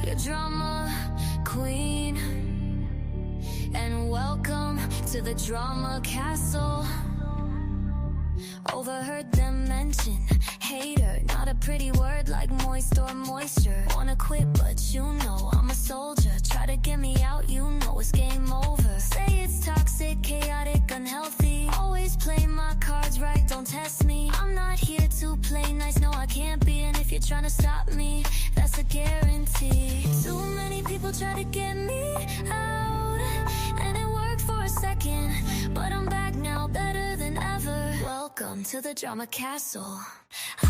your drama queen, and welcome to the drama castle. Overheard them mention hater, not a pretty word like moist or moisture. Wanna quit, but you know I'm a soldier. Try to get me out, you know it's game over. Say it's toxic, chaotic, unhealthy. Always play my cards right, don't test me. I'm not here to play nice, no I can't be. And if you're trying to stop me, that's a guarantee. Too many people try to get me out, and it worked for a second, but I'm back now, better than ever. Welcome to the drama castle. I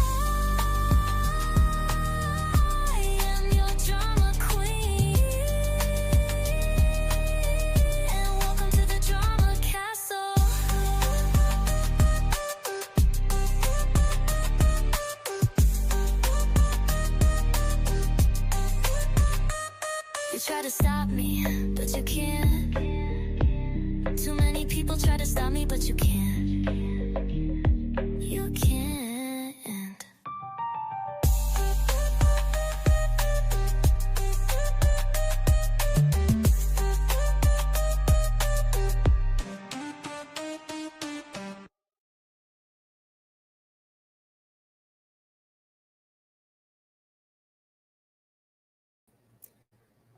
am your drama queen, and welcome to the drama castle. You try to stop me, but you can't. Too many people try to stop me, but you can't. You can't.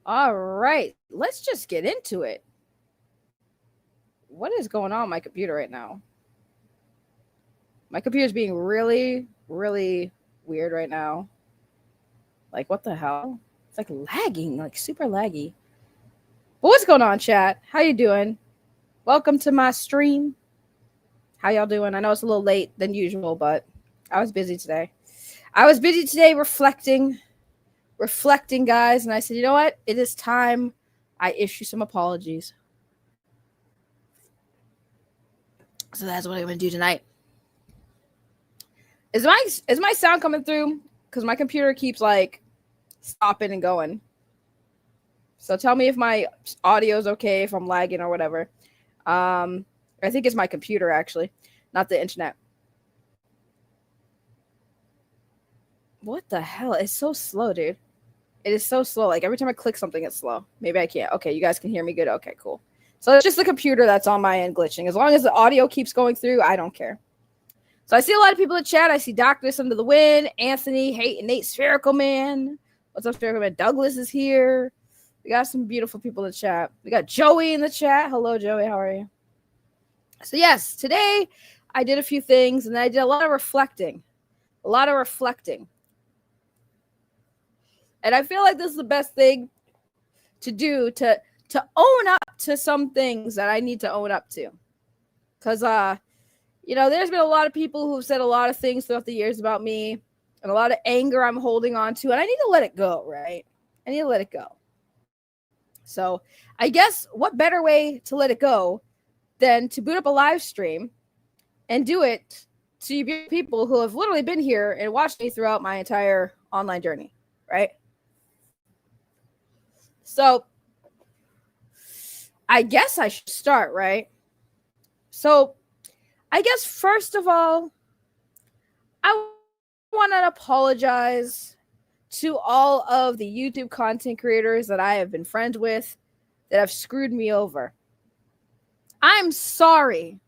All right, let's just get into it. What is going on my computer right now? My computer's being really, really weird right now. Like, what the hell? It's like lagging, like super laggy. But what's going on, chat? How you doing? Welcome to my stream. How y'all doing? I know it's a little late than usual, but I was busy today. reflecting, guys. And I said, you know what? It is time I issue some apologies. So that's what I'm going to do tonight. Is my sound coming through? Because my computer keeps like stopping and going. So tell me if my audio is okay, if I'm lagging or whatever. I think it's my computer actually, not the internet. What the hell? It's so slow, dude. It is so slow. Like every time I click something, it's slow. Maybe I can't. Okay, you guys can hear me good. Okay, cool. So it's just the computer that's on my end glitching. As long as the audio keeps going through, I don't care. So I see a lot of people in chat. I see Doctor Under the Wind, Anthony, Nate, Spherical Man. What's up, Spherical Man? Douglas is here. We got some beautiful people in the chat. We got Joey in the chat. Hello, Joey. How are you? So yes, today I did a few things, and then I did a lot of reflecting. And I feel like this is the best thing to do to own up to some things that I need to own up to. Because, there's been a lot of people who've said a lot of things throughout the years about me and a lot of anger I'm holding on to, and I need to let it go, right? I need to let it go. So I guess what better way to let it go than to boot up a live stream and do it to you people who have literally been here and watched me throughout my entire online journey, right? So I guess I should start, right? So I guess first of all, I want to apologize to all of the YouTube content creators that I have been friends with that have screwed me over. I'm sorry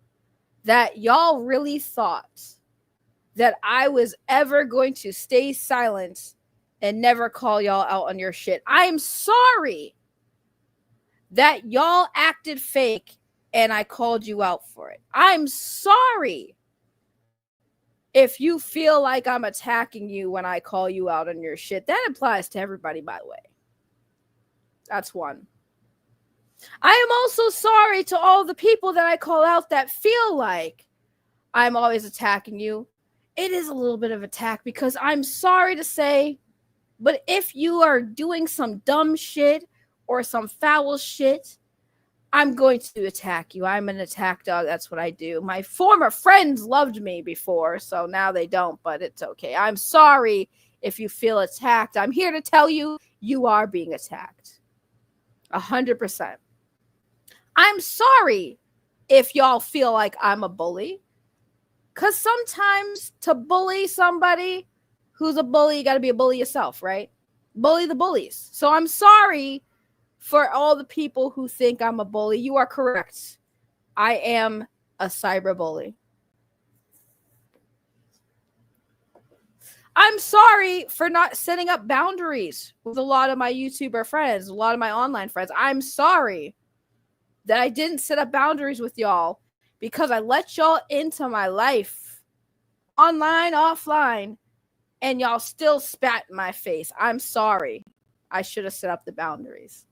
that y'all really thought that I was ever going to stay silent and never call y'all out on your shit. I'm sorry that y'all acted fake and I called you out for it. I'm sorry if you feel like I'm attacking you when I call you out on your shit. That applies to everybody, by the way. That's one. I am also sorry to all the people that I call out that feel like I'm always attacking you. It is a little bit of attack because I'm sorry to say, but if you are doing some dumb shit or some foul shit, I'm going to attack you. I'm an attack dog. That's what I do. My former friends loved me before, so now they don't, but it's okay. I'm sorry if you feel attacked. I'm here to tell you, you are being attacked. 100%. I'm sorry if y'all feel like I'm a bully, because sometimes to bully somebody who's a bully, you got to be a bully yourself, right? bully the bullies. So I'm sorry for all the people who think I'm a bully. You are correct. I am a cyberbully. I'm sorry for not setting up boundaries with a lot of my YouTuber friends, a lot of my online friends. I'm sorry that I didn't set up boundaries with y'all because I let y'all into my life, online, offline, and y'all still spat in my face. I'm sorry. I should have set up the boundaries.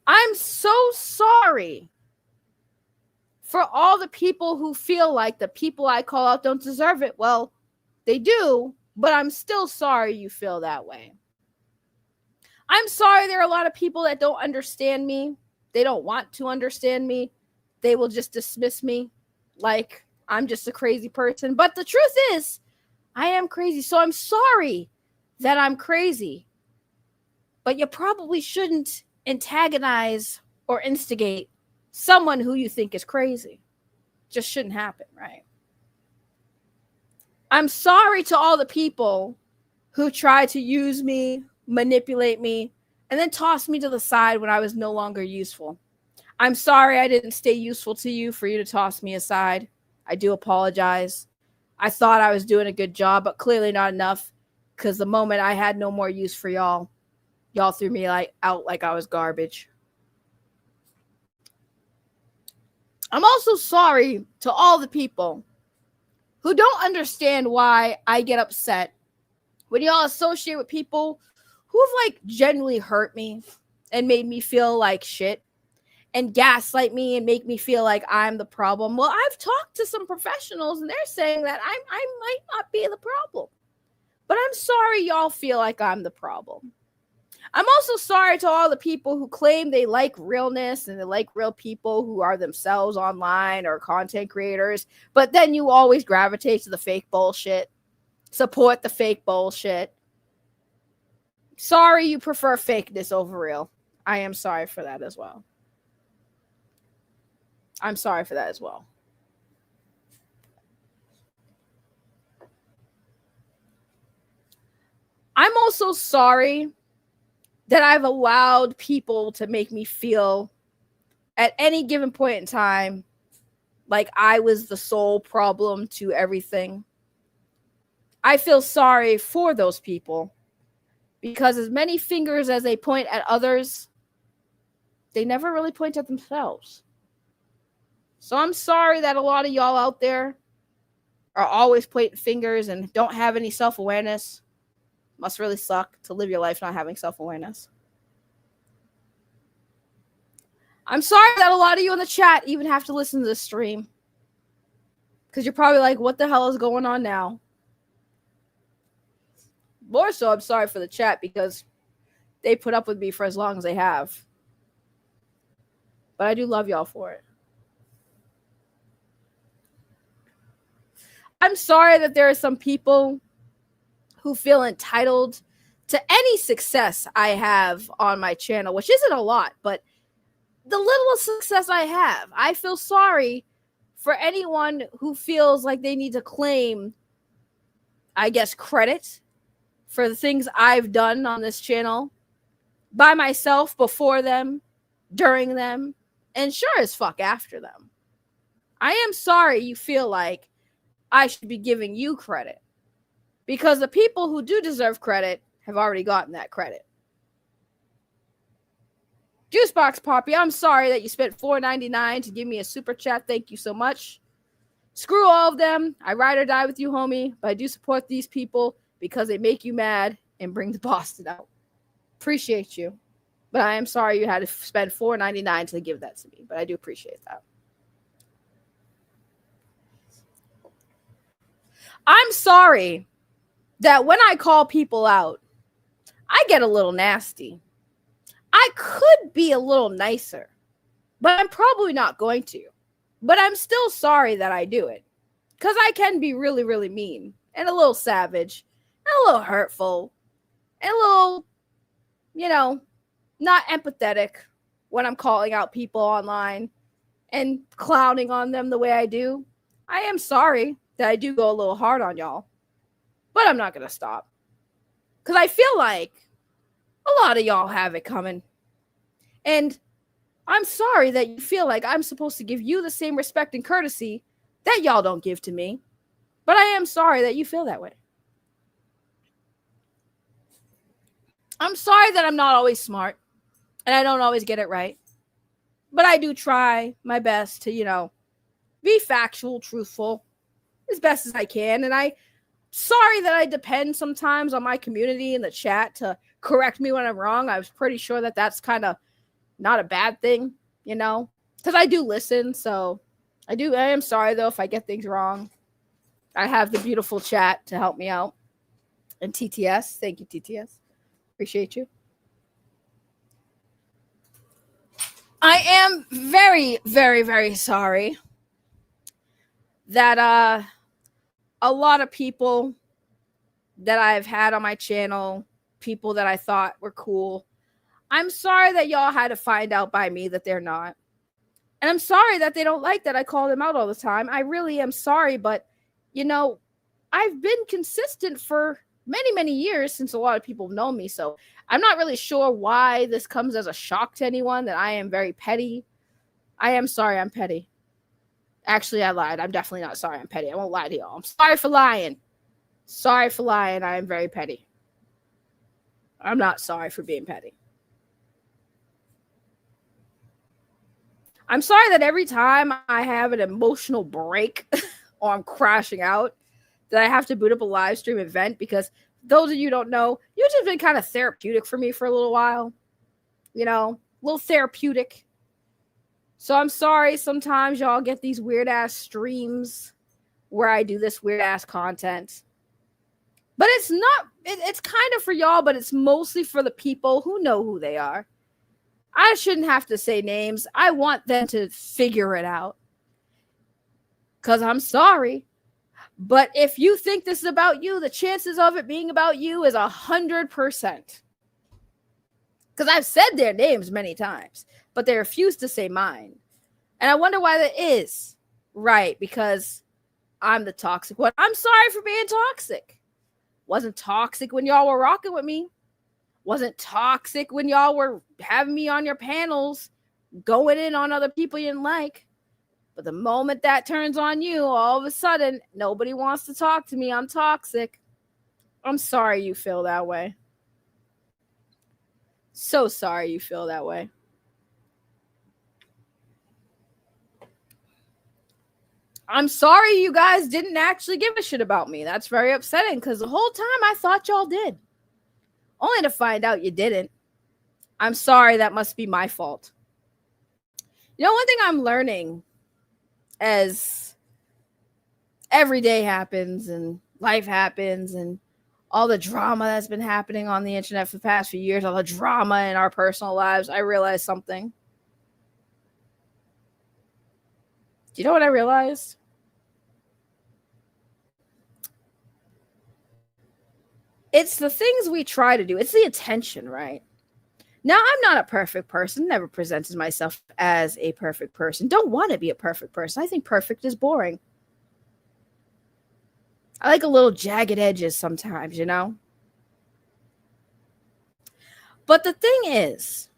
I'm so sorry for all the people who feel like the people I call out don't deserve it. Well, they do, but I'm still sorry you feel that way. I'm sorry there are a lot of people that don't understand me. They don't want to understand me. They will just dismiss me like I'm just a crazy person. But the truth is, I am crazy. So I'm sorry that I'm crazy. But you probably shouldn't antagonize or instigate someone who you think is crazy. Just shouldn't happen, right? I'm sorry to all the people who tried to use me, manipulate me, and then toss me to the side when I was no longer useful. I'm sorry I didn't stay useful to you for you to toss me aside. I do apologize. I thought I was doing a good job, but clearly not enough, because the moment I had no more use for y'all, y'all threw me out like I was garbage. I'm also sorry to all the people who don't understand why I get upset when y'all associate with people who've genuinely hurt me and made me feel like shit and gaslight me and make me feel like I'm the problem. Well, I've talked to some professionals and they're saying that I might not be the problem. But I'm sorry y'all feel like I'm the problem. I'm also sorry to all the people who claim they like realness and they like real people who are themselves online or content creators, but then you always gravitate to the fake bullshit, support the fake bullshit. Sorry you prefer fakeness over real. I am sorry for that as well. I'm sorry for that as well. I'm also sorry that I've allowed people to make me feel at any given point in time like I was the sole problem to everything. I feel sorry for those people because as many fingers as they point at others, they never really point at themselves. So I'm sorry that a lot of y'all out there are always pointing fingers and don't have any self-awareness. Must really suck to live your life not having self-awareness. I'm sorry that a lot of you in the chat even have to listen to this stream. Because you're probably like, what the hell is going on now? More so, I'm sorry for the chat because they put up with me for as long as they have. But I do love y'all for it. I'm sorry that there are some people who feel entitled to any success I have on my channel, which isn't a lot, but the little success I have, I feel sorry for anyone who feels like they need to claim, I guess, credit for the things I've done on this channel by myself, before them, during them, and sure as fuck after them. I am sorry you feel like I should be giving you credit, because the people who do deserve credit have already gotten that credit. Juicebox Poppy, I'm sorry that you spent $4.99 to give me a super chat. Thank you so much. Screw all of them. I ride or die with you, homie. But I do support these people because they make you mad and bring the Boston out. Appreciate you. But I am sorry you had to spend $4.99 to give that to me. But I do appreciate that. I'm sorry that when I call people out, I get a little nasty. I could be a little nicer, but I'm probably not going to. But I'm still sorry that I do it, because I can be really, really mean and a little savage and a little hurtful and a little, not empathetic when I'm calling out people online and clowning on them the way I do. I am sorry that I do go a little hard on y'all, but I'm not going to stop. Because I feel like a lot of y'all have it coming. And I'm sorry that you feel like I'm supposed to give you the same respect and courtesy that y'all don't give to me. But I am sorry that you feel that way. I'm sorry that I'm not always smart and I don't always get it right. But I do try my best to, be factual, truthful as best as I can. And I'm sorry that I depend sometimes on my community in the chat to correct me when I'm wrong. I was pretty sure that that's kind of not a bad thing, because I do listen. So I am sorry, though, if I get things wrong. I have the beautiful chat to help me out. And TTS. Thank you, TTS. Appreciate you. I am very, very, very sorry that a lot of people that I've had on my channel, people that I thought were cool, I'm sorry that y'all had to find out by me that they're not. And I'm sorry that they don't like that I call them out all the time. I really am sorry, but, I've been consistent for many, many years since a lot of people have known me. So I'm not really sure why this comes as a shock to anyone that I am very petty. I am sorry I'm petty. Actually, I lied. I'm definitely not sorry I'm petty. I won't lie to y'all. I'm sorry for lying. Sorry for lying. I am very petty. I'm not sorry for being petty. I'm sorry that every time I have an emotional break or I'm crashing out, that I have to boot up a live stream event, because those of you who don't know, YouTube's been kind of therapeutic for me for a little while. A little therapeutic. So I'm sorry sometimes y'all get these weird ass streams where I do this weird ass content. But it's not, it's kind of for y'all, but it's mostly for the people who know who they are. I shouldn't have to say names. I want them to figure it out. Because I'm sorry. But if you think this is about you, the chances of it being about you is 100%. Because I've said their names many times, but they refuse to say mine. And I wonder why that is. Right, because I'm the toxic one. I'm sorry for being toxic. Wasn't toxic when y'all were rocking with me. Wasn't toxic when y'all were having me on your panels, going in on other people you didn't like. But the moment that turns on you, all of a sudden, nobody wants to talk to me. I'm toxic. I'm sorry you feel that way. So sorry you feel that way. I'm sorry you guys didn't actually give a shit about me. That's very upsetting, because the whole time I thought y'all did. Only to find out you didn't. I'm sorry, that must be my fault. One thing I'm learning as every day happens and life happens and all the drama that's been happening on the internet for the past few years, all the drama in our personal lives, I realized something. Do you know what I realized? It's the things we try to do. It's the attention, right? Now, I'm not a perfect person, never presented myself as a perfect person. Don't want to be a perfect person. I think perfect is boring. I like a little jagged edges sometimes, But the thing is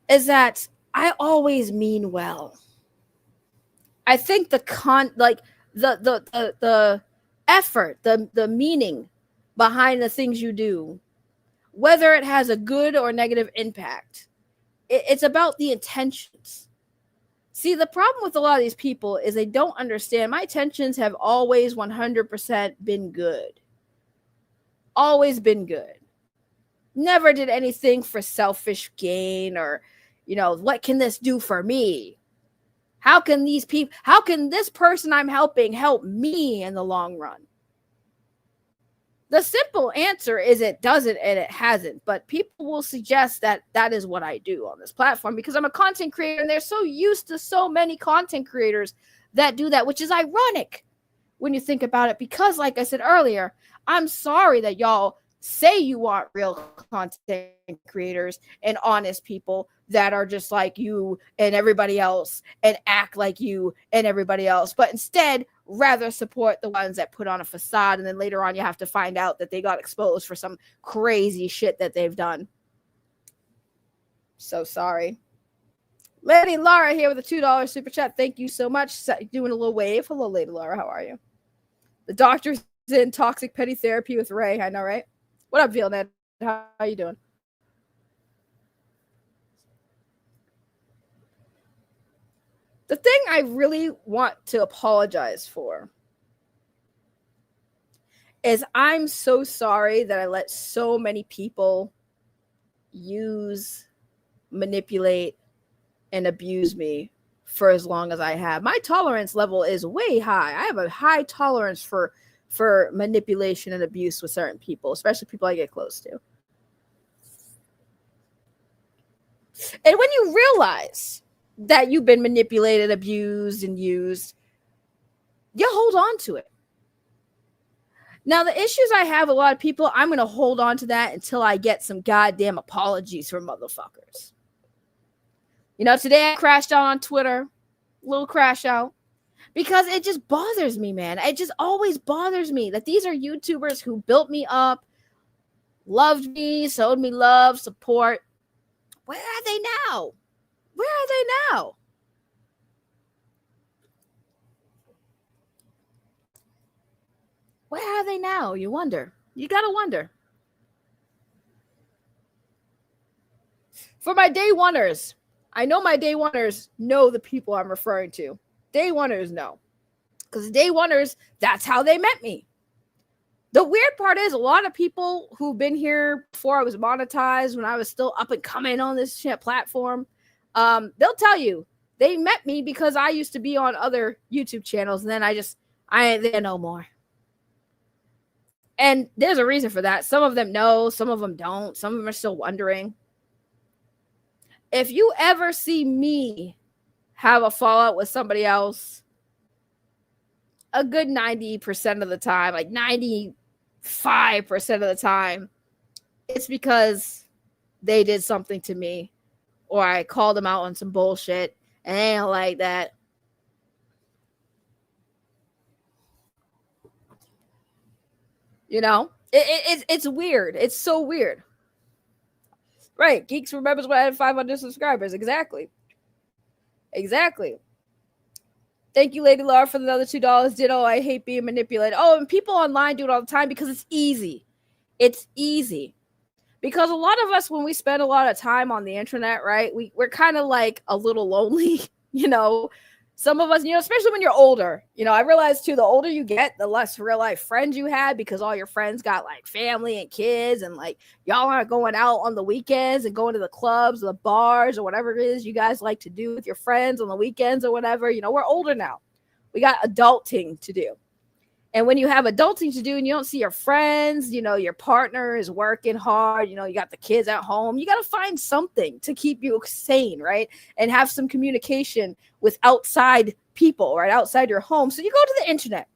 that I always mean well. I think the effort, the meaning behind the things you do, whether it has a good or negative impact, it's about the intentions. See, the problem with a lot of these people is they don't understand. My intentions have always 100% been good. Always been good. Never did anything for selfish gain or, what can this do for me? How can this person I'm helping help me in the long run? The simple answer is it doesn't and it hasn't, but people will suggest that is what I do on this platform because I'm a content creator and they're so used to so many content creators that do that, which is ironic when you think about it because, like I said earlier, I'm sorry that y'all say you want real content creators and honest people that are just like you and everybody else and act like you and everybody else, but instead rather support the ones that put on a facade, and then later on you have to find out that they got exposed for some crazy shit that they've done. So sorry. Lady Laura here with a $2 super chat. Thank you so much. Doing a little wave. Hello, Lady Laura. How are you? The doctor's in toxic petty therapy with Ray. I know, right? What up, Vilnet? How you doing? The thing I really want to apologize for is I'm so sorry that I let so many people use, manipulate, and abuse me for as long as I have. My tolerance level is way high. I have a high tolerance for manipulation and abuse with certain people, especially people I get close to. And when you realize that you've been manipulated, abused, and used, you hold on to it. Now, the issues I have with a lot of people, I'm going to hold on to that until I get some goddamn apologies from motherfuckers. You know, today I crashed out on Twitter, little crash out, because it just bothers me, man. It just always bothers me that these are YouTubers who built me up, loved me, showed me love, support. Where are they now? Where are they now? Where are they now? You wonder. You got to wonder. For my day oneers, I know my day oneers know the people I'm referring to. Day oneers know. Because day oneers, that's how they met me. The weird part is a lot of people who've been here before I was monetized, when I was still up and coming on this shit platform, they'll tell you they met me because I used to be on other YouTube channels, and then I ain't there no more. And there's a reason for that. Some of them know, some of them don't. Some of them are still wondering. If you ever see me have a fallout with somebody else, a good 90% of the time, like 95% of the time, it's because they did something to me, or I called them out on some bullshit, and they don't like that. You know, it's weird. It's so weird. Right. Geeks remembers when I had 500 subscribers. Exactly. Thank you, Lady Laura, for another $2. Ditto. I hate being manipulated. Oh, and people online do it all the time because it's easy. It's easy. Because a lot of us, when we spend a lot of time on the internet, right, we're kind of like a little lonely, you know. Some of us, you know, especially when you're older, you know, I realize too, the older you get, the less real life friends you had, because all your friends got like family and kids, and like y'all aren't going out on the weekends and going to the clubs or the bars or whatever it is you guys like to do with your friends on the weekends or whatever. You know, we're older now. We got adulting to do. And when you have adulting to do and you don't see your friends, you know, your partner is working hard, you know, you got the kids at home, you got to find something to keep you sane, right? And have some communication with outside people, right? Outside your home. So you go to the internet.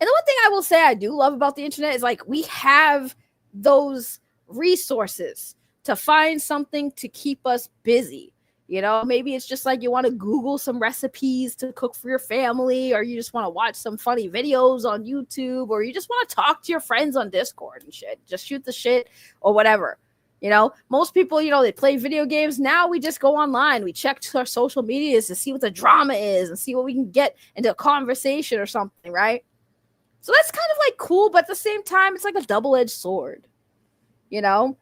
And the one thing I will say I do love about the internet is like we have those resources to find something to keep us busy. You know, maybe it's just like you want to Google some recipes to cook for your family, or you just want to watch some funny videos on YouTube, or you just want to talk to your friends on Discord and shit. Just shoot the shit or whatever. You know, most people, you know, they play video games. Now we just go online. We check our social medias to see what the drama is and see what we can get into a conversation or something, right? So that's kind of like cool, but at the same time, it's like a double-edged sword, you know?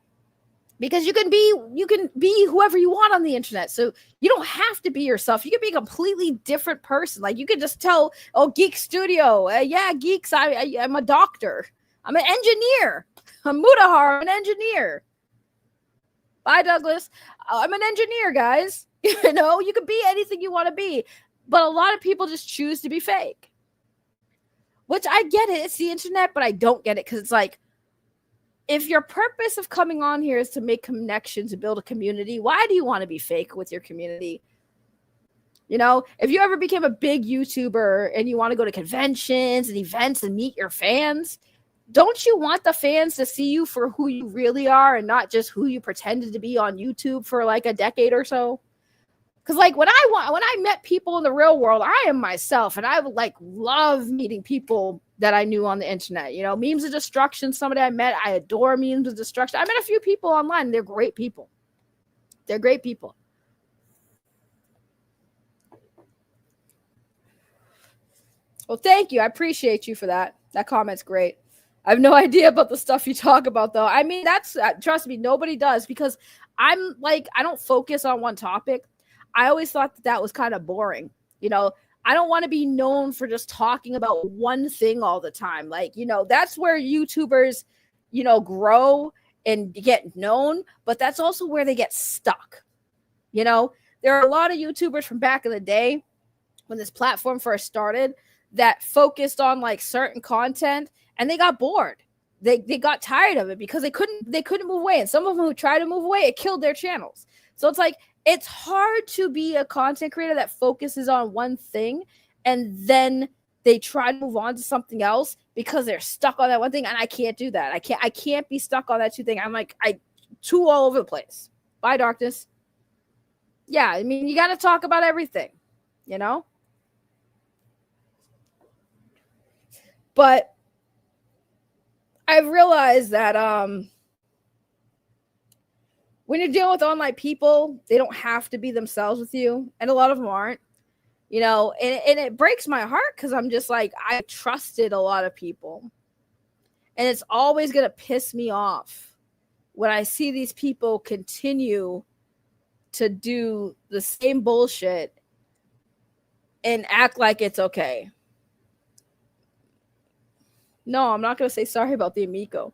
Because you can be whoever you want on the internet. So you don't have to be yourself. You can be a completely different person. Like you can just tell, oh, Geek Studio. Yeah, Geeks, I'm a doctor. I'm an engineer. I'm Mudahar, I'm an engineer. Bye, Douglas. I'm an engineer, guys. You know, you can be anything you want to be. But a lot of people just choose to be fake. Which I get it. It's the internet, but I don't get it because it's like, if your purpose of coming on here is to make connections and build a community, why do you want to be fake with your community? You know, if you ever became a big YouTuber and you want to go to conventions and events and meet your fans, don't you want the fans to see you for who you really are and not just who you pretended to be on YouTube for like a decade or so? Because like when I met people in the real world, I am myself, and I would like love meeting people that I knew on the internet. You know, memes of destruction. Somebody I met, I adore memes of destruction. I met a few people online, and they're great people. They're great people. Well, thank you. I appreciate you for that. That comment's great. I have no idea about the stuff you talk about, though. I mean, that's trust me, nobody does, because I'm like, I don't focus on one topic. I always thought that was kind of boring. You know, I don't want to be known for just talking about one thing all the time. Like, you know, that's where YouTubers, you know, grow and get known, but that's also where they get stuck. You know, there are a lot of YouTubers from back in the day when this platform first started that focused on like certain content, and they got bored. They got tired of it because they couldn't move away. And some of them who tried to move away, it killed their channels. So it's like, it's hard to be a content creator that focuses on one thing and then they try to move on to something else because they're stuck on that one thing. And I can't do that. I can't be stuck on that two thing. I'm like, too all over the place. Bye, darkness. Yeah, I mean, you got to talk about everything, you know? But I've realized that when you're dealing with online people, they don't have to be themselves with you. And a lot of them aren't, you know, and it breaks my heart because I'm just like, I trusted a lot of people. And it's always going to piss me off when I see these people continue to do the same bullshit and act like it's okay. No, I'm not going to say sorry about the Amico.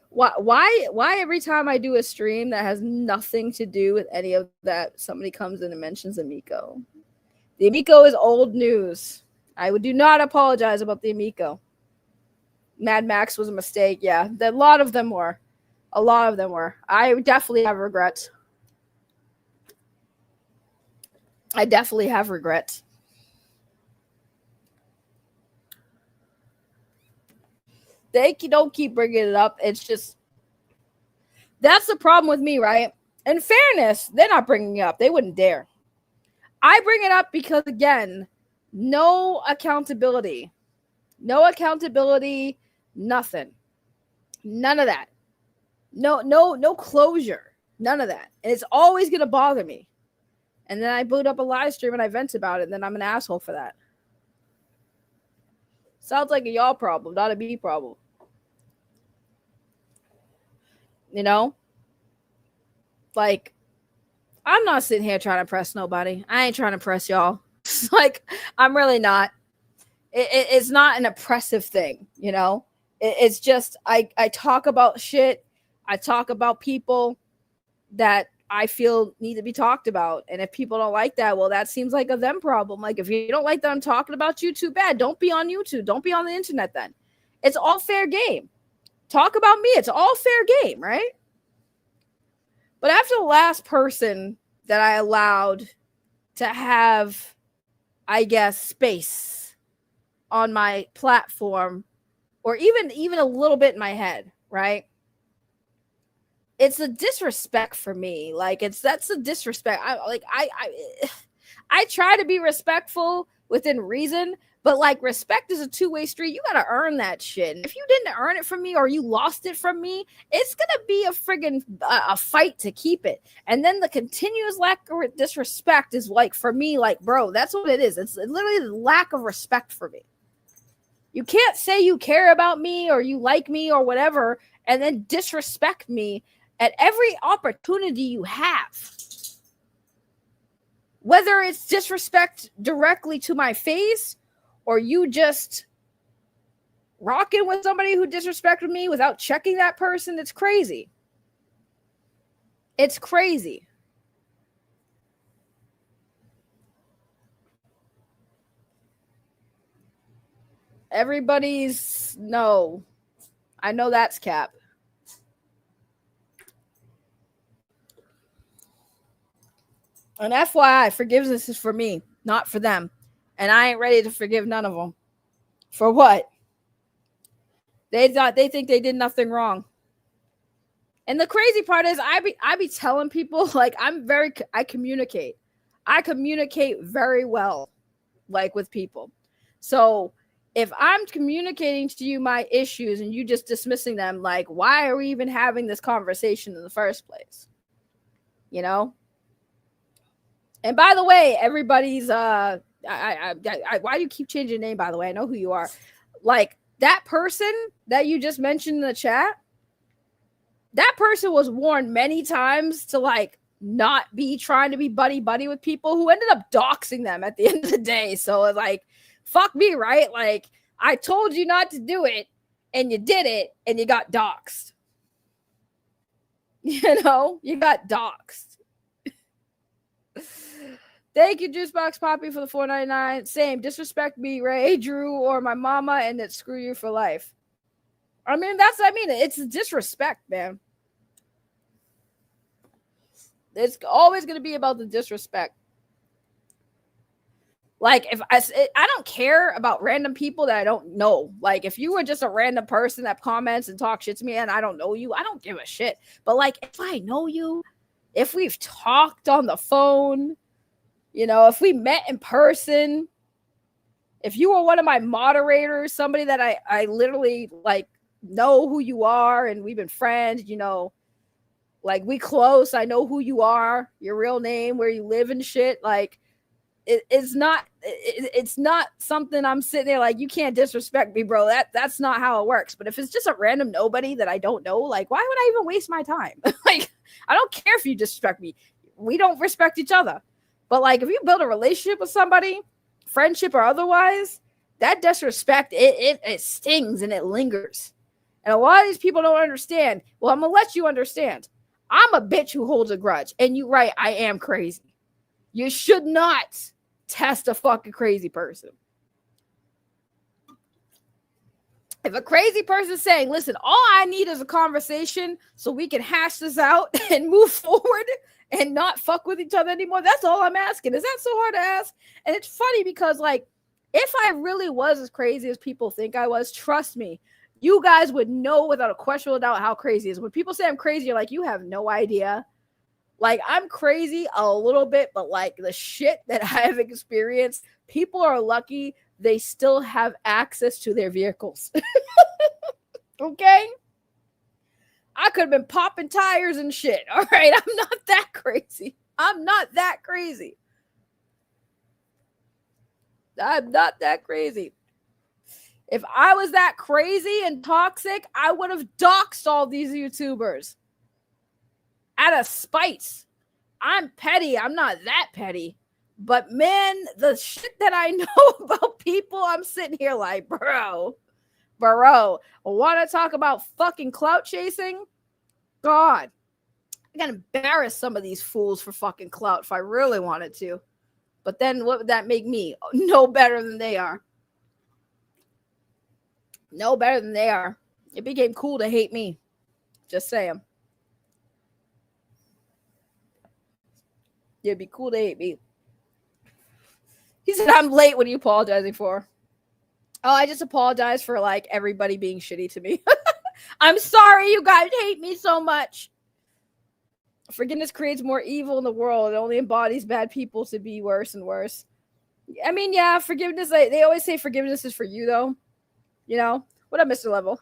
Why every time I do a stream that has nothing to do with any of that, somebody comes in and mentions Amico? The Amico is old news. I do not apologize about the Amico. Mad Max was a mistake. Yeah, a lot of them were. A lot of them were. I definitely have regrets. I definitely have regrets. They don't keep bringing it up. It's just, that's the problem with me, right? In fairness, they're not bringing it up. They wouldn't dare. I bring it up because, again, no accountability. No accountability, nothing. None of that. No closure. None of that. And it's always going to bother me. And then I boot up a live stream and I vent about it, and then I'm an asshole for that. Sounds like a y'all problem, not a me problem. You know? Like, I'm not sitting here trying to press nobody. I ain't trying to press y'all. Like, I'm really not. It's not an oppressive thing, you know? It's just, I talk about shit. I talk about people that I feel need to be talked about. And if people don't like that, well, that seems like a them problem. Like, if you don't like that I'm talking about you, too bad. Don't be on YouTube. Don't be on the internet then. It's all fair game. Talk about me. It's all fair game, right? But after the last person that I allowed to have, I guess, space on my platform, or even a little bit in my head, right? It's a disrespect for me. Like, that's a disrespect. I try to be respectful within reason, but like, respect is a two-way street. You got to earn that shit. And if you didn't earn it from me, or you lost it from me, it's going to be a friggin' a fight to keep it. And then the continuous lack of disrespect is like, for me, like, bro, that's what it is. It's literally the lack of respect for me. You can't say you care about me or you like me or whatever, and then disrespect me at every opportunity you have. Whether it's disrespect directly to my face, or you just rocking with somebody who disrespected me without checking that person, it's crazy. It's crazy. Everybody's, no. I know that's cap. And FYI, forgiveness is for me, not for them. And I ain't ready to forgive none of them. For what? They think they did nothing wrong. And the crazy part is I be telling people, like, I communicate very well, like, with people. So if I'm communicating to you my issues and you just dismissing them, like, why are we even having this conversation in the first place? You know? And by the way, everybody's why do you keep changing your name, by the way? I know who you are. Like, that person that you just mentioned in the chat, that person was warned many times to, like, not be trying to be buddy with people, who ended up doxing them at the end of the day. So, like, fuck me, right? Like, I told you not to do it, and you did it, and you got doxed. You know, you got doxed. Thank you, Juicebox Poppy, for the $4.99. Same. Disrespect me, Ray, Drew, or my mama, and then screw you for life. I mean, it's disrespect, man. It's always going to be about the disrespect. Like, I don't care about random people that I don't know. Like, if you were just a random person that comments and talks shit to me and I don't know you, I don't give a shit. But, like, if I know you, if we've talked on the phone, you know, if we met in person, if you were one of my moderators, somebody that I literally, like, know who you are and we've been friends, you know, like, we close, I know who you are, your real name, where you live and shit, like, it's not something I'm sitting there like, you can't disrespect me, bro. That's not how it works. But if it's just a random nobody that I don't know, like, why would I even waste my time? Like, I don't care if you disrespect me. We don't respect each other. But, like, if you build a relationship with somebody, friendship or otherwise, that disrespect, it stings and it lingers. And a lot of these people don't understand. Well, I'm gonna let you understand. I'm a bitch who holds a grudge. And you're right, I am crazy. You should not test a fucking crazy person. If a crazy person's saying, listen, all I need is a conversation so we can hash this out and move forward and not fuck with each other anymore, that's all I'm asking. Is that so hard to ask? And it's funny because, like, if I really was as crazy as people think I was, trust me, you guys would know without a question or doubt how crazy it is. When people say I'm crazy, you're like, you have no idea. Like, I'm crazy a little bit, but, like, the shit that I have experienced, people are lucky they still have access to their vehicles. Okay? I could have been popping tires and shit. All right? I'm not that crazy. I'm not that crazy. I'm not that crazy. If I was that crazy and toxic, I would have doxed all these YouTubers. Out of spite. I'm petty. I'm not that petty. But, man, the shit that I know about people, I'm sitting here like, bro, want to talk about fucking clout chasing? God, I can embarrass some of these fools for fucking clout if I really wanted to. But then what would that make me? No better than they are. No better than they are. It became cool to hate me. Just saying. It'd be cool to hate me. He said, I'm late. What are you apologizing for? Oh, I just apologize for, like, everybody being shitty to me. I'm sorry you guys hate me so much. Forgiveness creates more evil in the world. It only embodies bad people to be worse and worse. I mean, yeah, forgiveness, they always say forgiveness is for you, though. You know? What up, Mr. Level?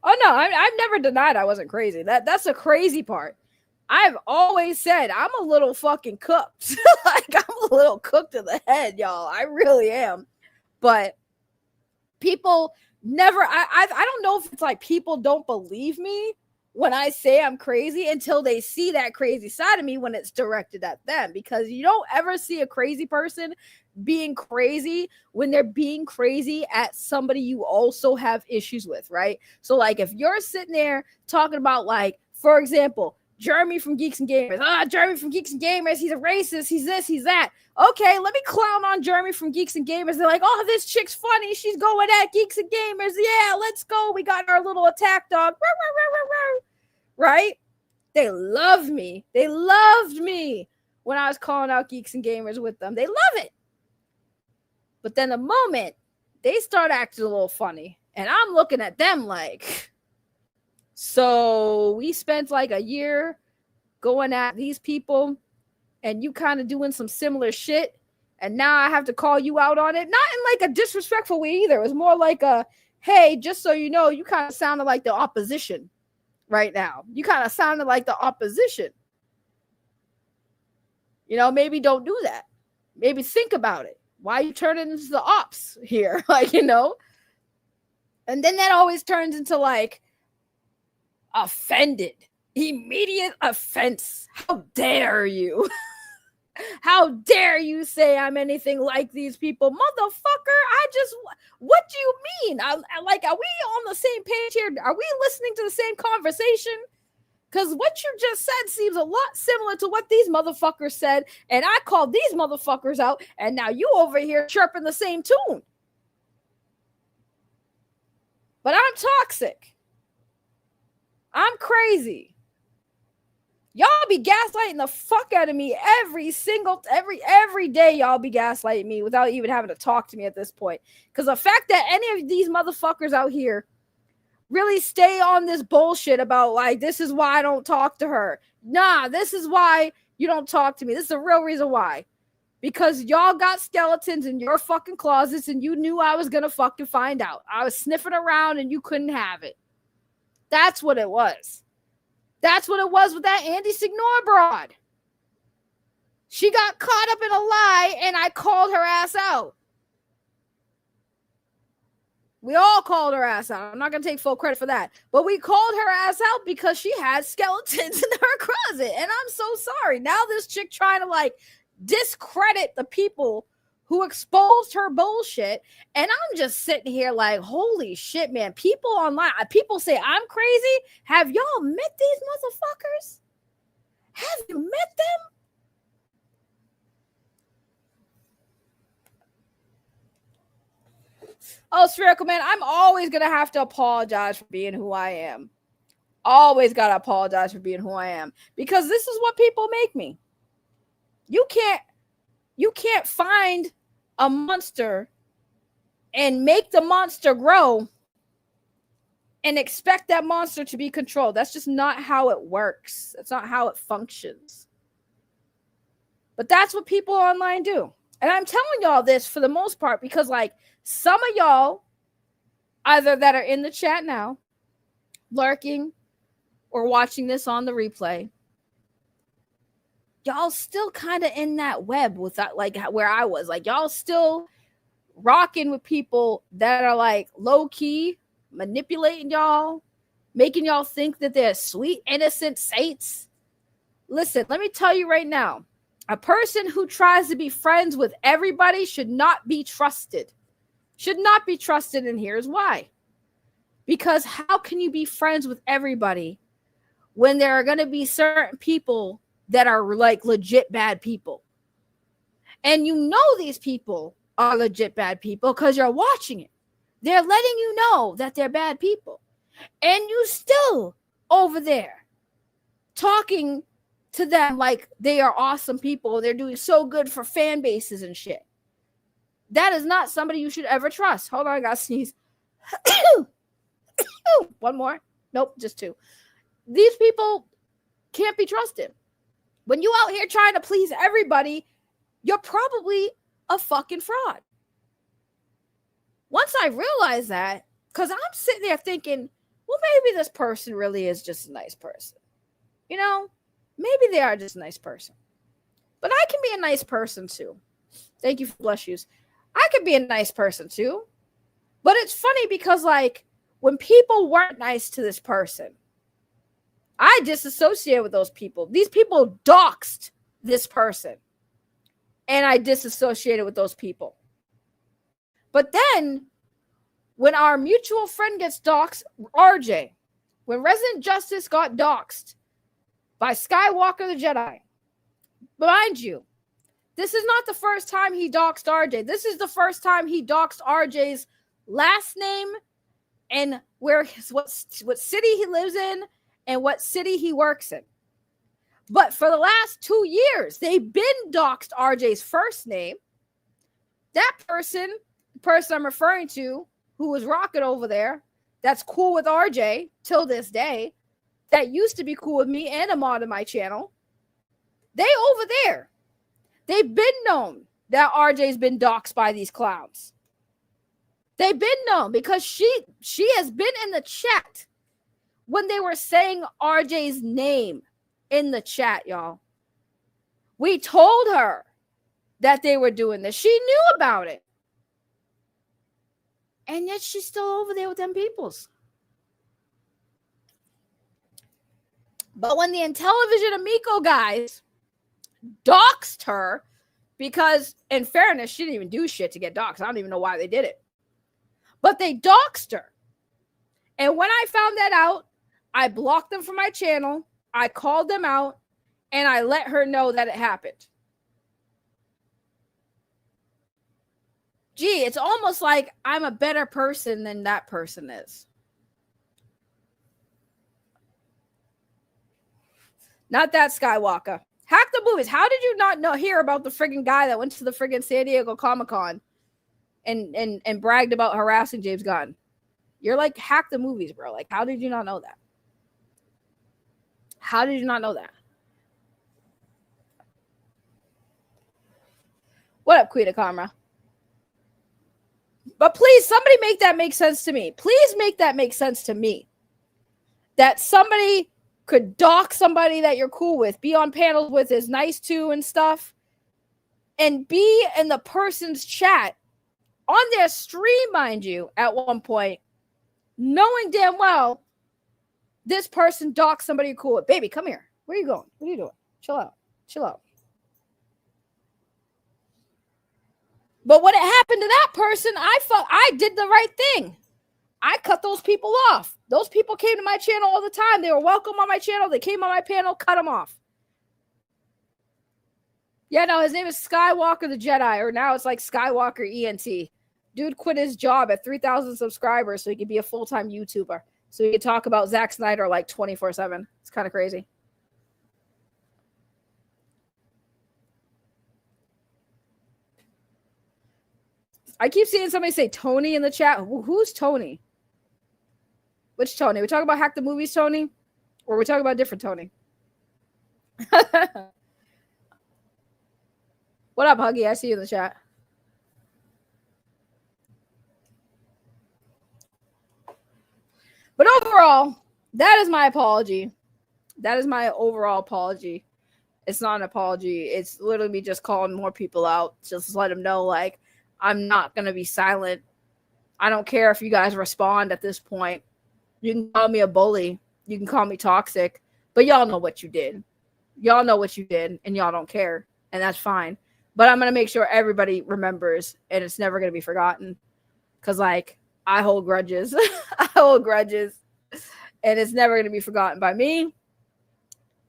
Oh, no, I've never denied I wasn't crazy. That's the crazy part. I've always said I'm a little fucking cooked. Like, I'm a little cooked to the head, y'all. I really am. But people never, I don't know if it's like people don't believe me when I say I'm crazy until they see that crazy side of me when it's directed at them. Because you don't ever see a crazy person being crazy when they're being crazy at somebody you also have issues with, right? So, like, if you're sitting there talking about, like, for example, Jeremy from Geeks and Gamers. Jeremy from Geeks and Gamers, he's a racist, he's this, he's that. Okay, let me clown on Jeremy from Geeks and Gamers. They're like, oh, this chick's funny. She's going at Geeks and Gamers. Yeah, let's go. We got our little attack dog. Right? They love me. They loved me when I was calling out Geeks and Gamers with them. They love it. But then the moment they start acting a little funny. And I'm looking at them like, so we spent like a year going at these people and you kind of doing some similar shit. And now I have to call you out on it. Not in like a disrespectful way either. It was more like a, hey, just so you know, you kind of sounded like the opposition right now. You kind of sounded like the opposition. You know, maybe don't do that. Maybe think about it. Why are you turning into the ops here? Like, you know? And then that always turns into like offended. Immediate offense. How dare you? How dare you say I'm anything like these people? Motherfucker, what do you mean? Are we on the same page here? Are we listening to the same conversation? Because what you just said seems a lot similar to what these motherfuckers said, and I called these motherfuckers out, and now you over here chirping the same tune. But I'm toxic. I'm crazy. Y'all be gaslighting the fuck out of me every day. Y'all be gaslighting me without even having to talk to me at this point. Because the fact that any of these motherfuckers out here really stay on this bullshit about like, this is why I don't talk to her. Nah, this is why you don't talk to me. This is the real reason why. Because y'all got skeletons in your fucking closets and you knew I was going to fucking find out. I was sniffing around and you couldn't have it. That's what it was. That's what it was with that Andy Signor broad. She got caught up in a lie and I called her ass out. We all called her ass out. I'm not going to take full credit for that. But we called her ass out because she had skeletons in her closet. And I'm so sorry. Now this chick trying to like discredit the people who exposed her bullshit. And I'm just sitting here like, holy shit, man. People online, people say I'm crazy. Have y'all met these motherfuckers? Have you met them? Oh, Spherical Man, I'm always going to have to apologize for being who I am. Always got to apologize for being who I am. Because this is what people make me. You can't find a monster and make the monster grow and expect that monster to be controlled. That's just not how it works. That's not how it functions. But that's what people online do. And I'm telling y'all this for the most part because like some of y'all, either that are in the chat now, lurking, or watching this on the replay, y'all still kind of in that web with that, like where I was. Like y'all still rocking with people that are like low-key manipulating y'all, making y'all think that they're sweet, innocent saints. Listen, let me tell you right now, a person who tries to be friends with everybody should not be trusted. Should not be trusted, and here's why. Because how can you be friends with everybody when there are going to be certain people that are like legit bad people? And you know these people are legit bad people because you're watching it. They're letting you know that they're bad people. And you still over there talking to them like they are awesome people. They're doing so good for fan bases and shit. That is not somebody you should ever trust. Hold on, I gotta sneeze. One more. Nope, just two. These people can't be trusted. When you out here trying to please everybody, you're probably a fucking fraud. Once I realized that, because I'm sitting there thinking, well, maybe this person really is just a nice person. You know, maybe they are just a nice person. But I can be a nice person too. Thank you for bless yous. I could be a nice person too. But it's funny because like when people weren't nice to this person, I disassociate with those people. These people doxed this person. And I disassociated with those people. But then when our mutual friend gets doxed, RJ, when Resident Justice got doxed by Skywalker the Jedi, mind you, this is not the first time he doxed RJ. This is the first time he doxed RJ's last name and what city he lives in and what city he works in. But for the last 2 years, they've been doxed RJ's first name. That person the person I'm referring to, who was rocking over there, that's cool with RJ till this day, that used to be cool with me and a mod of my channel, they over there. They've been known that RJ's been doxxed by these clowns. They've been known because she has been in the chat when they were saying RJ's name in the chat, y'all. We told her that they were doing this. She knew about it. And yet she's still over there with them peoples. But when the Intellivision Amico guys doxed her, because in fairness, she didn't even do shit to get doxed. I don't even know why they did it. But they doxed her. And when I found that out, I blocked them from my channel. I called them out and I let her know that it happened. Gee, it's almost like I'm a better person than that person is. Not that Skywalker. Hack the movies. How did you not hear about the friggin' guy that went to the friggin' San Diego Comic-Con and bragged about harassing James Gunn? You're like, hack the movies, bro. Like, how did you not know that? How did you not know that? What up, Queen of Karma? But please, somebody make that make sense to me. Please make that make sense to me. That somebody could dox somebody that you're cool with, be on panels with, is nice to and stuff, and be in the person's chat on their stream, mind you, at one point, knowing damn well this person doxed somebody you're cool with. Baby, come here. Where are you going? What are you doing? Chill out. Chill out. But when it happened to that person, I did the right thing. I cut those people off. Those people came to my channel all the time. They were welcome on my channel. They came on my panel, cut them off. Yeah, no, his name is Skywalker the Jedi, or now it's like Skywalker ENT. Dude quit his job at 3,000 subscribers so he could be a full-time YouTuber. So he could talk about Zack Snyder like 24/7. It's kind of crazy. I keep seeing somebody say Tony in the chat. Who's Tony? Which Tony? We talking about Hack the Movies Tony? Or we talking about different Tony? What up, Huggy? I see you in the chat. But overall, that is my apology. That is my overall apology. It's not an apology. It's literally me just calling more people out. Just let them know, like, I'm not going to be silent. I don't care if you guys respond at this point. You can call me a bully. You can call me toxic. But y'all know what you did. Y'all know what you did, and y'all don't care. And that's fine. But I'm going to make sure everybody remembers, and it's never going to be forgotten. Because, like, I hold grudges. I hold grudges. And it's never going to be forgotten by me.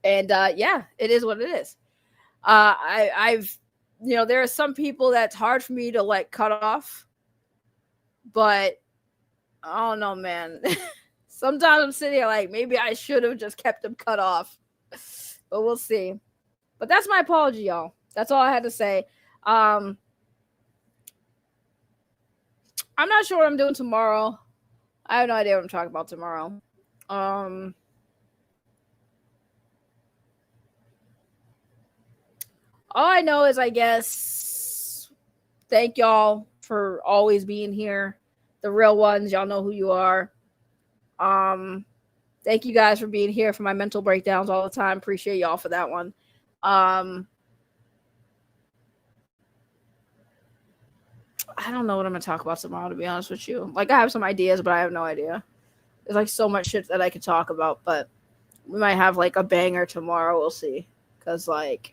And, yeah, it is what it is. I've... You know, there are some people that's hard for me to, like, cut off. But, I don't know, man. Sometimes I'm sitting here like, maybe I should have just kept them cut off. But we'll see. But that's my apology, y'all. That's all I had to say. I'm not sure what I'm doing tomorrow. I have no idea what I'm talking about tomorrow. All I know is, I guess, thank y'all for always being here. The real ones, y'all know who you are. Thank you guys for being here for my mental breakdowns all the time. Appreciate y'all for that one. I don't know what I'm going to talk about tomorrow, to be honest with you. Like, I have some ideas, but I have no idea. There's, like, so much shit that I could talk about, but we might have, like, a banger tomorrow. We'll see. Because, like...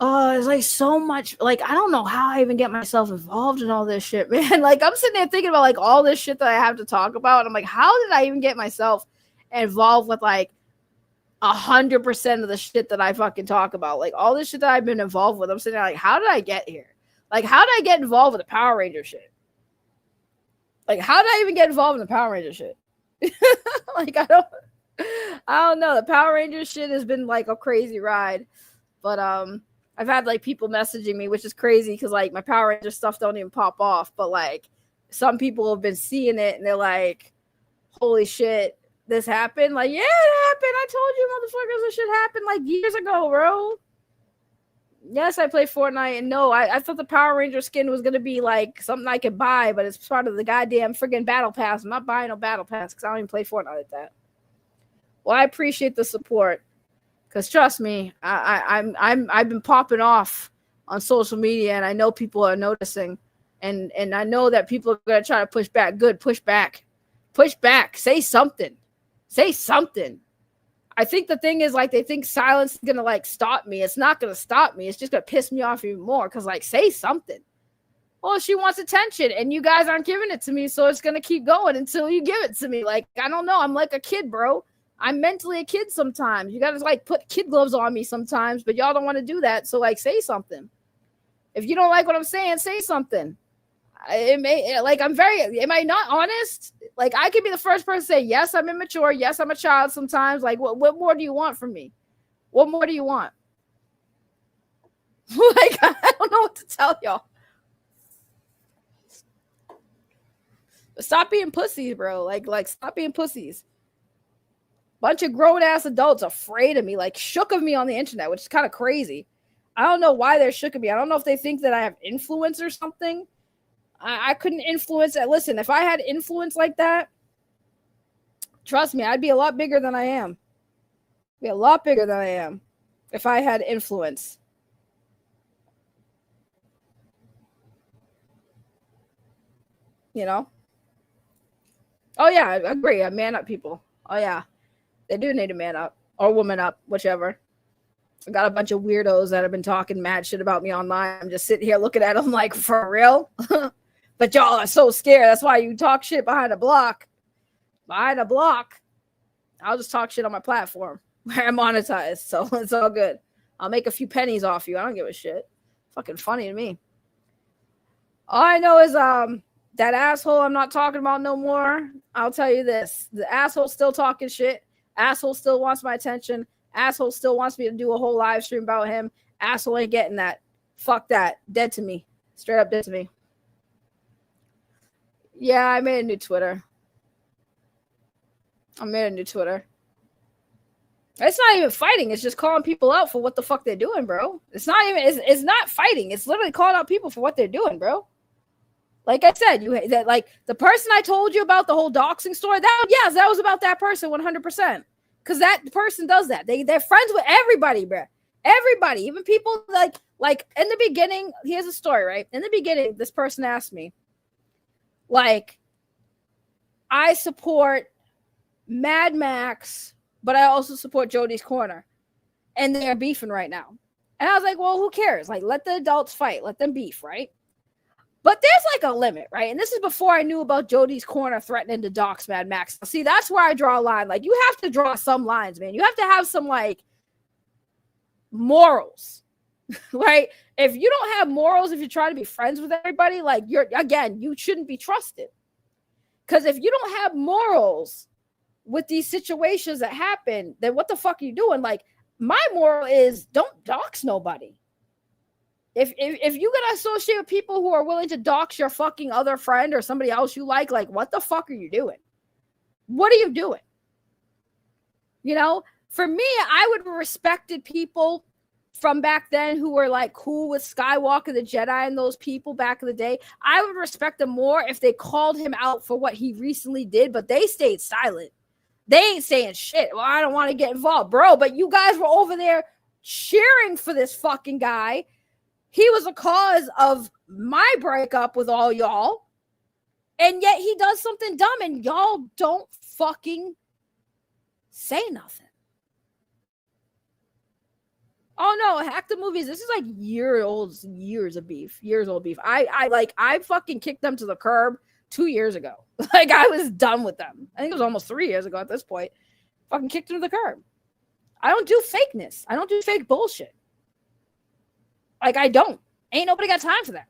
there's like so much, like, I don't know how I even get myself involved in all this shit, man. Like, I'm sitting there thinking about, like, all this shit that I have to talk about. And I'm like, how did I even get myself involved with, like, 100% of the shit that I fucking talk about? Like, all this shit that I've been involved with. I'm sitting there like, how did I get here? Like, how did I get involved with the Power Ranger shit? Like, how did I even get involved in the Power Ranger shit? Like, I don't know. The Power Ranger shit has been, like, a crazy ride. But, I've had like people messaging me, which is crazy because like my Power Ranger stuff don't even pop off. But like some people have been seeing it and they're like, holy shit, this happened. Like, yeah, it happened. I told you motherfuckers this shit happened like years ago, bro. Yes, I play Fortnite, and no, I thought the Power Ranger skin was gonna be like something I could buy, but it's part of the goddamn friggin' battle pass. I'm not buying no battle pass because I don't even play Fortnite like that. Well, I appreciate the support, because trust me, I've been popping off on social media, and I know people are noticing, and I know that people are gonna try to push back. Good, push back, say something, say something. I think the thing is, like, they think silence is gonna like stop me. It's not gonna stop me. It's just gonna piss me off even more. Cause like, say something. Well, she wants attention, and you guys aren't giving it to me, so it's gonna keep going until you give it to me. Like, I don't know. I'm like a kid, bro. I'm mentally a kid sometimes. You gotta like put kid gloves on me sometimes, but y'all don't want to do that. So like, say something. If you don't like what I'm saying, say something. It may like I'm very. Am I not honest? Like I could be the first person to say yes, I'm immature. Yes, I'm a child sometimes. Like what more do you want from me? What more do you want? Like I don't know what to tell y'all. But stop being pussies, bro. Like stop being pussies. Bunch of grown ass adults afraid of me, like shook of me on the internet, which is kind of crazy. I don't know why they're shook of me. I don't know if they think that I have influence or something. I couldn't influence it. Listen, if I had influence like that, trust me, I'd be a lot bigger than I am. Be a lot bigger than I am if I had influence. You know? Oh, yeah, I agree. I man up people. Oh, yeah. They do need to man up or woman up, whichever. I got a bunch of weirdos that have been talking mad shit about me online. I'm just sitting here looking at them like, for real? But y'all are so scared. That's why you talk shit behind a block. Behind a block. I'll just talk shit on my platform where I'm monetized. So it's all good. I'll make a few pennies off you. I don't give a shit. Fucking funny to me. All I know is that asshole I'm not talking about no more. I'll tell you this. The asshole still talking shit. Asshole still wants my attention. Asshole still wants me to do a whole live stream about him. Asshole ain't getting that. Fuck that. Dead to me. Straight up dead to me. Yeah, I made a new Twitter. It's not even fighting. It's just calling people out for what the fuck they're doing, bro. It's not fighting. It's literally calling out people for what they're doing, bro. Like I said, like the person I told you about, the whole doxing story, that was about that person 100%. Because that person does that. They're friends with everybody, bro. Everybody, even people like in the beginning, here's a story, right? In the beginning, this person asked me, like, I support Mad Max, but I also support Jody's Corner. And they're beefing right now. And I was like, well, who cares? Like, let the adults fight. Let them beef, right? But there's like a limit, right? And this is before I knew about Jody's Corner threatening to dox Mad Max. See, that's where I draw a line. Like, you have to draw some lines, man. You have to have some, like, morals, right? If you don't have morals, if you're trying to be friends with everybody, like, you shouldn't be trusted. Because if you don't have morals with these situations that happen, then what the fuck are you doing? Like, my moral is don't dox nobody. If you're gonna associate with people who are willing to dox your fucking other friend or somebody else you like, what the fuck are you doing? What are you doing? You know, for me, I would have respected people from back then who were like cool with Skywalker, the Jedi, and those people back in the day. I would respect them more if they called him out for what he recently did, but they stayed silent. They ain't saying shit. Well, I don't want to get involved, bro. But you guys were over there cheering for this fucking guy. He was a cause of my breakup with all y'all. And yet he does something dumb and y'all don't fucking say nothing. Oh no, Hack the Movies. This is like years of beef. I fucking kicked them to the curb 2 years ago. Like I was done with them. I think it was almost 3 years ago at this point. Fucking kicked them to the curb. I don't do fakeness. I don't do fake bullshit. Like I don't. Ain't nobody got time for that.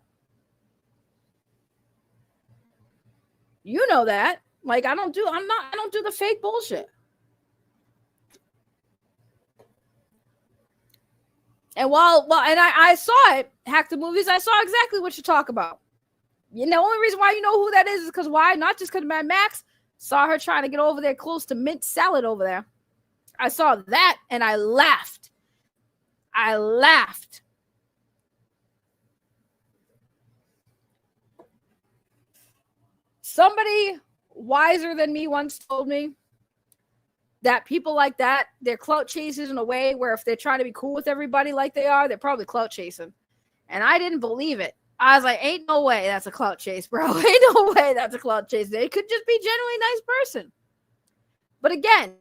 You know that. Like I don't do the fake bullshit. And I saw it, Hack the Movies. I saw exactly what you talk about. You know, the only reason why you know who that is because why? Not just because Mad Max saw her trying to get over there close to mint salad over there. I saw that and I laughed. Somebody wiser than me once told me that people like that, they're clout chasers in a way where if they're trying to be cool with everybody like they are, they're probably clout chasing. And I didn't believe it. I was like, ain't no way that's a clout chase, bro. Ain't no way that's a clout chase. They could just be a genuinely nice person. But again,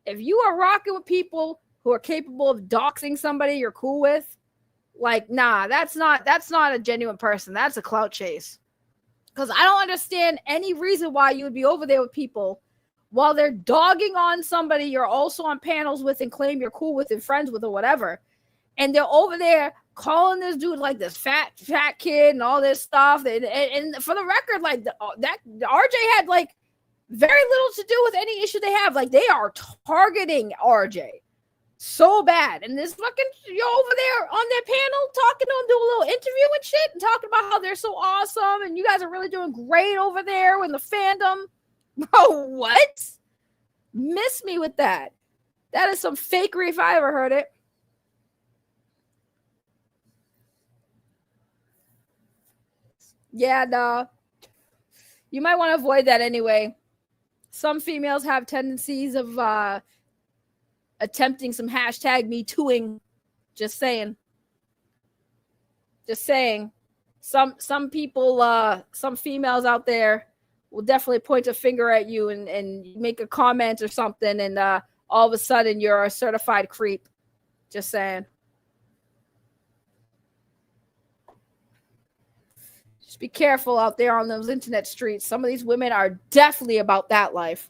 if you are rocking with people who are capable of doxing somebody you're cool with, like, nah, that's not a genuine person. That's a clout chase. Because I don't understand any reason why you would be over there with people while they're dogging on somebody you're also on panels with and claim you're cool with and friends with or whatever. And they're over there calling this dude like this fat kid and all this stuff. And for the record, like that RJ had like very little to do with any issue they have. Like they are targeting RJ so bad. And this fucking, you're over there on their panel talking to him, do a little interview and shit and talking about how they're so awesome and you guys are really doing great over there in the fandom. Bro, what? Miss me with that. That is some fakery if I ever heard it. Yeah, no. You might want to avoid that anyway. Some females have tendencies of attempting some hashtag me tooing. Just saying. Some people, some females out there will definitely point a finger at you and make a comment or something, and all of a sudden you're a certified creep. Just saying. Just be careful out there on those internet streets. Some of these women are definitely about that life.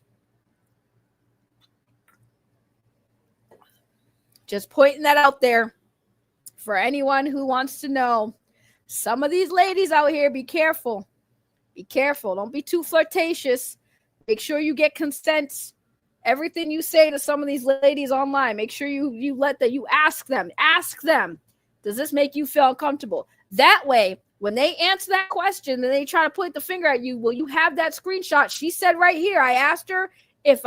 Just pointing that out there for anyone who wants to know. Some of these ladies out here, be careful. Be careful. Don't be too flirtatious. Make sure you get consent. Everything you say to some of these ladies online, make sure you ask them. Ask them, does this make you feel uncomfortable? That way, when they answer that question and they try to point the finger at you, will you have that screenshot? She said right here, I asked her if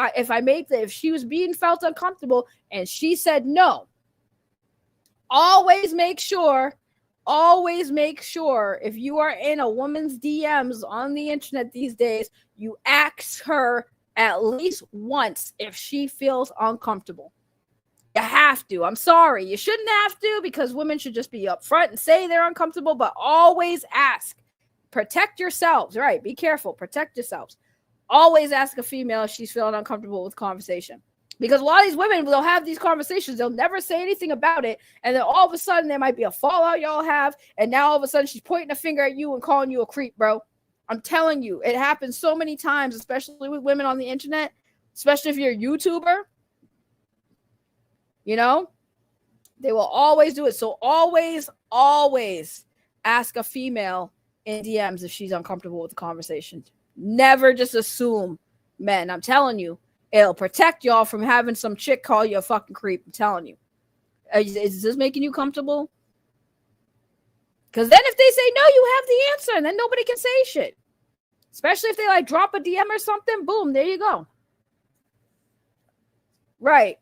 she was being felt uncomfortable, and she said no. Always make sure if you are in a woman's DMs on the internet these days, you ask her at least once if she feels uncomfortable. You have to. I'm sorry. You shouldn't have to because women should just be upfront and say they're uncomfortable, but always ask. Protect yourselves, right? Be careful. Protect yourselves. Always ask a female if she's feeling uncomfortable with conversation. Because a lot of these women, they'll have these conversations. They'll never say anything about it. And then all of a sudden, there might be a fallout y'all have. And now all of a sudden, she's pointing a finger at you and calling you a creep, bro. I'm telling you, it happens so many times, especially with women on the internet, especially if you're a YouTuber. You know, they will always do it. So always ask a female in DMs if she's uncomfortable with the conversation. Never just assume, men. I'm telling you, it'll protect y'all from having some chick call you a fucking creep. I'm telling you. Is this making you comfortable? Because then if they say no, you have the answer, and then nobody can say shit. Especially if they like drop a DM or something. Boom, there you go. Right.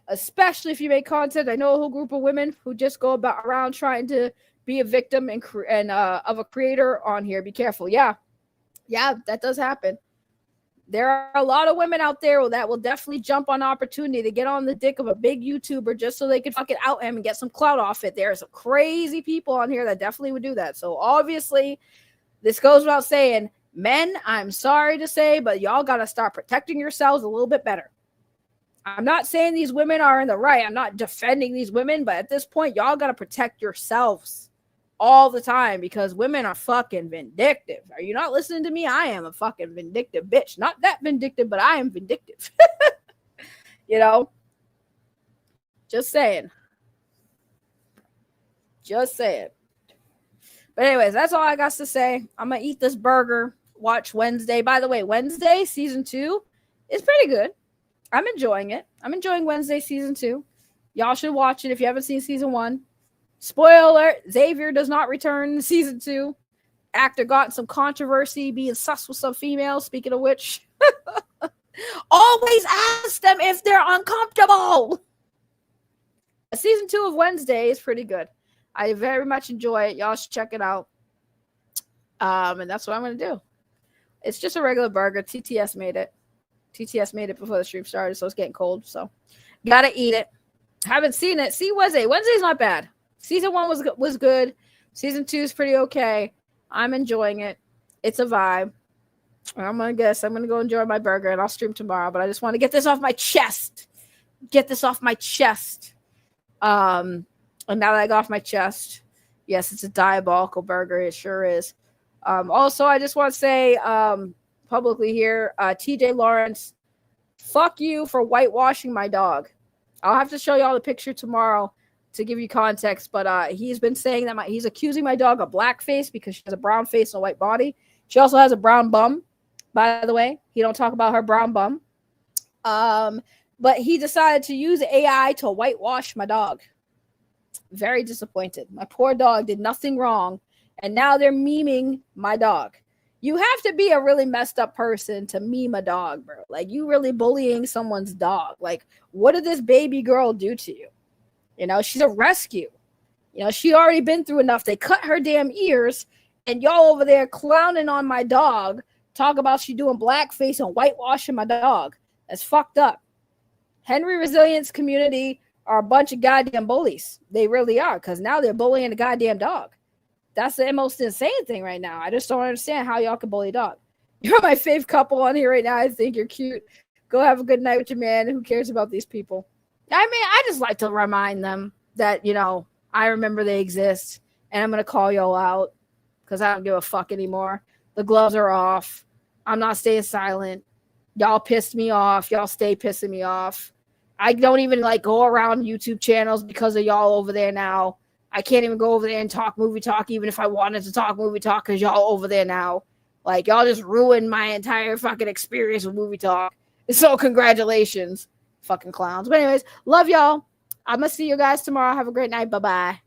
Especially if you make content. I know a whole group of women who just go around trying to be a victim and of a creator on here. Be careful. Yeah, that does happen. There are a lot of women out there that will definitely jump on opportunity to get on the dick of a big YouTuber just so they can fucking out him and get some clout off it. There are some crazy people on here that definitely would do that. So obviously, this goes without saying, men, I'm sorry to say, but y'all got to start protecting yourselves a little bit better. I'm not saying these women are in the right. I'm not defending these women, but at this point, y'all got to protect yourselves all the time because women are fucking vindictive. Are you not listening to me? I am a fucking vindictive bitch. Not that vindictive, but I am vindictive. You know? Just saying. But anyways, that's all I got to say. I'm going to eat this burger, watch Wednesday. By the way, Wednesday season 2 is pretty good. I'm enjoying it. I'm enjoying Wednesday season 2. Y'all should watch it if you haven't seen season 1. Spoiler alert, Xavier does not return in season 2. Actor got in some controversy being sus with some females, speaking of which. Always ask them if they're uncomfortable. Season 2 of Wednesday is pretty good. I very much enjoy it. Y'all should check it out. And that's what I'm going to do. It's just a regular burger. TTS made it. TTS made it before the stream started, so it's getting cold. So, gotta eat it. Haven't seen it. See Wednesday. Wednesday's not bad. Season 1 was good. Season 2 is pretty okay. I'm enjoying it. It's a vibe. I'm going to go enjoy my burger, and I'll stream tomorrow. But I just want to get this off my chest. And now that I got off my chest, yes, it's a diabolical burger. It sure is. Also, I just want to say publicly here, TJ Lawrence, fuck you for whitewashing my dog. I'll have to show y'all the picture tomorrow to give you context, but he's been saying that he's accusing my dog of blackface because she has a brown face and a white body. She also has a brown bum, by the way. He don't talk about her brown bum. But he decided to use AI to whitewash my dog. Very disappointed. My poor dog did nothing wrong, and now they're memeing my dog. You have to be a really messed up person to meme a dog, bro. Like, you really bullying someone's dog. Like, what did this baby girl do to you? You know, she's a rescue. You know, she already been through enough. They cut her damn ears, and y'all over there clowning on my dog, talk about she doing blackface and whitewashing my dog. That's fucked up. Henry Resilience community are a bunch of goddamn bullies. They really are, because now they're bullying the goddamn dog. That's the most insane thing right now. I just don't understand how y'all can bully a dog. You're my fave couple on here right now. I think you're cute. Go have a good night with your man. Who cares about these people? I mean, I just like to remind them that, you know, I remember they exist, and I'm going to call y'all out because I don't give a fuck anymore. The gloves are off. I'm not staying silent. Y'all pissed me off. Y'all stay pissing me off. I don't even go around YouTube channels because of y'all over there now. I can't even go over there and talk movie talk, even if I wanted to talk movie talk, because y'all over there now. Y'all just ruined my entire fucking experience with movie talk. So congratulations, fucking clowns. But anyways, love y'all. I'm going to see you guys tomorrow. Have a great night. Bye-bye.